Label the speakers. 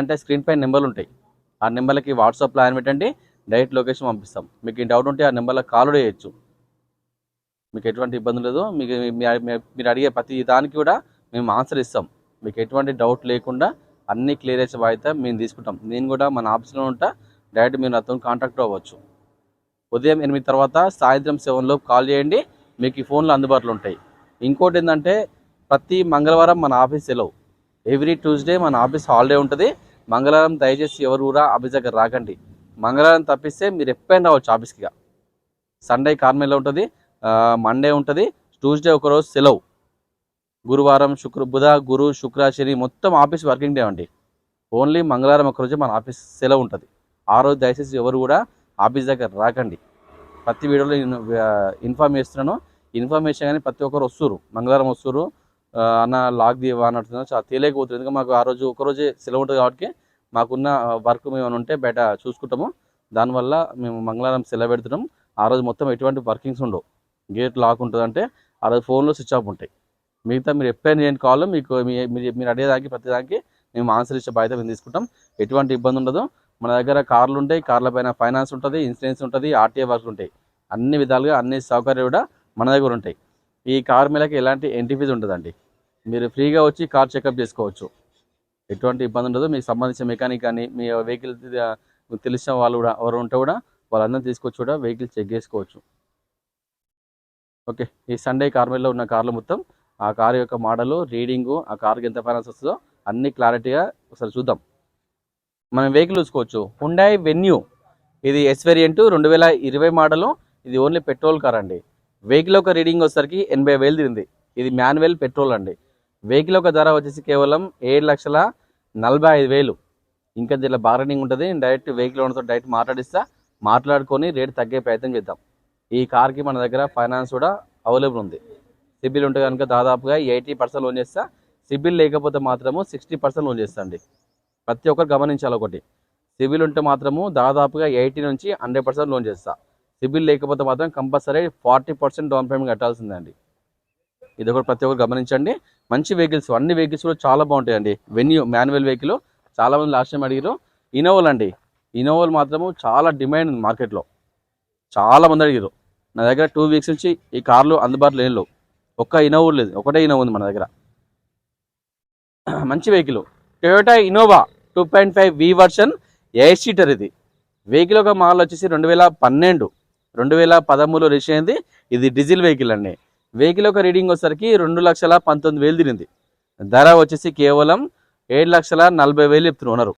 Speaker 1: అంటే స్క్రీన్ పైన నెంబర్లు ఉంటాయి. ఆ నెంబర్లకి వాట్సాప్లో ఆయన పెట్టండి, డైరెక్ట్ లొకేషన్ పంపిస్తాం. మీకు ఈ డౌట్ ఉంటే ఆ నెంబర్లో కాల్ కూడా చేయొచ్చు. మీకు ఎటువంటి ఇబ్బంది లేదు. మీకు మీరు అడిగే ప్రతి దానికి కూడా మేము ఆన్సర్ ఇస్తాం. మీకు ఎటువంటి డౌట్ లేకుండా అన్నీ క్లియర్ చేసే బాధ్యత మేము తీసుకుంటాం. నేను కూడా మన ఆఫీస్లో ఉంటా, డైరెక్ట్ మీరు నాతో కాంటాక్ట్ అవ్వచ్చు. ఉదయం 8 తర్వాత సాయంత్రం 7 లోపు కాల్ చేయండి, మీకు ఈ ఫోన్లు అందుబాటులో ఉంటాయి. ఇంకోటి ఏంటంటే ప్రతి మంగళవారం మన ఆఫీస్ సెలవు. ఎవ్రీ ట్యూస్డే మన ఆఫీస్ హాలిడే ఉంటుంది. మంగళవారం దయచేసి ఎవరు కూడా ఆఫీస్ దగ్గర రాకండి. మంగళవారం తప్పిస్తే మీరు ఎప్పుడైనా రావచ్చు ఆఫీస్కి. సండే కార్మెల్లో ఉంటుంది, మండే ఉంటుంది, ట్యూస్డే ఒకరోజు సెలవు. గురువారం బుధ గురు శుక్ర శని మొత్తం ఆఫీస్ వర్కింగ్ డే అండి. ఓన్లీ మంగళవారం ఒకరోజు మన ఆఫీస్ సెలవు ఉంటుంది. ఆ రోజు దయచేసి ఎవరు కూడా ఆఫీస్ దగ్గర రాకండి. ప్రతి వీడియోలో నేను ఇన్ఫార్మ్ చేస్తున్నాను. ఇన్ఫర్మేషన్ కానీ ప్రతి ఒక్కరు వస్తున్నారు, మంగళవారం వస్తున్నారు అన్న లాగ్ దివా అన్నట్టున్నారు. చాలా తెలియకపోతుంది. ఎందుకంటే మాకు ఆ రోజు ఒకరోజే సెలవు ఉంటుంది కాబట్టి మాకున్న వర్క్ మేము ఏమైనా ఉంటే బయట చూసుకుంటాము. దానివల్ల మేము మంగళవారం సెలవు పెడుతున్నాం. ఆ రోజు మొత్తం ఎటువంటి వర్కింగ్స్ ఉండవు. గేట్ లాక్ ఉంటుంది, అంటే ఆ రోజు ఫోన్లో స్విచ్ ఆఫ్ ఉంటాయి. మిగతా మీరు ఎప్పుడైనా చేయండి కాల్, మీకు మీరు అడిగేదానికి ప్రతిదానికి మేము ఆన్సర్ ఇచ్చే బాధ్యత మేము తీసుకుంటాం. ఎటువంటి ఇబ్బంది ఉండదు. మన దగ్గర కార్లు ఉంటాయి, కార్ల పైన ఫైనాన్స్ ఉంటుంది, ఇన్సూరెన్స్ ఉంటుంది, ఆర్టీఏ వర్క్లు ఉంటాయి. అన్ని విధాలుగా అన్ని సౌకర్యాలు కూడా మన దగ్గర ఉంటాయి. ఈ కార్ మీదకి ఎలాంటి ఎంట్రీ ఫీజు ఉంటుందండి. మీరు ఫ్రీగా వచ్చి కార్ చెకప్ చేసుకోవచ్చు. ఎటువంటి ఇబ్బంది ఉండదు. మీకు సంబంధించిన మెకానిక్ కానీ మీ వెహికల్ తెలిసిన వాళ్ళు కూడా ఎవరు ఉంటే కూడా వాళ్ళందరినీ తీసుకొచ్చి కూడా వెహికల్ చెక్ చేసుకోవచ్చు. ఓకే, ఈ సండే కార్మెల్లో ఉన్న కార్లు మొత్తం ఆ కార్ యొక్క మోడలు, రీడింగు, ఆ కార్కి ఎంత ఫైనాన్స్ వస్తుందో అన్ని క్లారిటీగా ఒకసారి చూద్దాం. మనం వెహికల్ చూసుకోవచ్చు. హుండాయ్ వెన్యూ, ఇది ఎస్ వేరియంట్ 2020 మోడలు. ఇది ఓన్లీ పెట్రోల్ కార్ అండి. వెహికల్ యొక్క రీడింగ్ వచ్చేసరికి 80,000 తిరిగింది. ఇది మాన్యువల్ పెట్రోల్ అండి. వెహికల్ యొక్క ధర వచ్చేసి కేవలం 7,45,000. ఇంకా దీనిలో బార్గెనింగ్ ఉంటుంది. డైరెక్ట్ వెహికల్ ఓనర్తో డైరెక్ట్ మాట్లాడుకొని రేట్ తగ్గే ప్రయత్నం చేద్దాం. ఈ కార్కి మన దగ్గర ఫైనాన్స్ కూడా అవైలబుల్ ఉంది. సిబిల్ ఉంటే కనుక దాదాపుగా 80% లోన్ చేస్తా. సిబిల్ లేకపోతే మాత్రము 60% లోన్ చేస్తా అండి. ప్రతి ఒక్కరు గమనించాలి ఒకటి, సిబిల్ ఉంటే మాత్రము దాదాపుగా 80 నుంచి 100% లోన్ చేస్తా. సిబిల్ లేకపోతే మాత్రం కంపల్సరీ 40% డౌన్ పేమెంట్ కట్టాల్సిందండి. ఇది ఒకటి ప్రతి ఒక్కరు గమనించండి. మంచి వెహికల్స్, అన్ని వెహికల్స్ కూడా చాలా బాగుంటాయండి. Venue manual vehicle. చాలామంది లాస్ట్ టైం అడిగారు. ఇన్నోవాలు అండి, ఇన్నోవాలు మాత్రము చాలా డిమాండ్ ఉంది మార్కెట్లో. చాలామంది అడిగారు. నా దగ్గర 2 వీక్స్ నుంచి ఈ కార్లు అందుబాటులో ఏం లేవు. ఒక్క ఇన్నోవా లేదు, ఒకటే ఇన్నోవా ఉంది మన దగ్గర. మంచి vehicle Toyota Innova 2.5 V version 8 seater. ఇది వెహికల్ ఒక మోడల్ వచ్చేసి 2012, 2013 రిజిస్టర్ అయింది. ఇది డీజిల్ వెహికల్ అండి. వెహికల్ ఒక రీడింగ్ వచ్చేసరికి 2,19,000 తిరిగింది. ధర వచ్చేసి కేవలం 7,40,000 చెప్తున్నారు.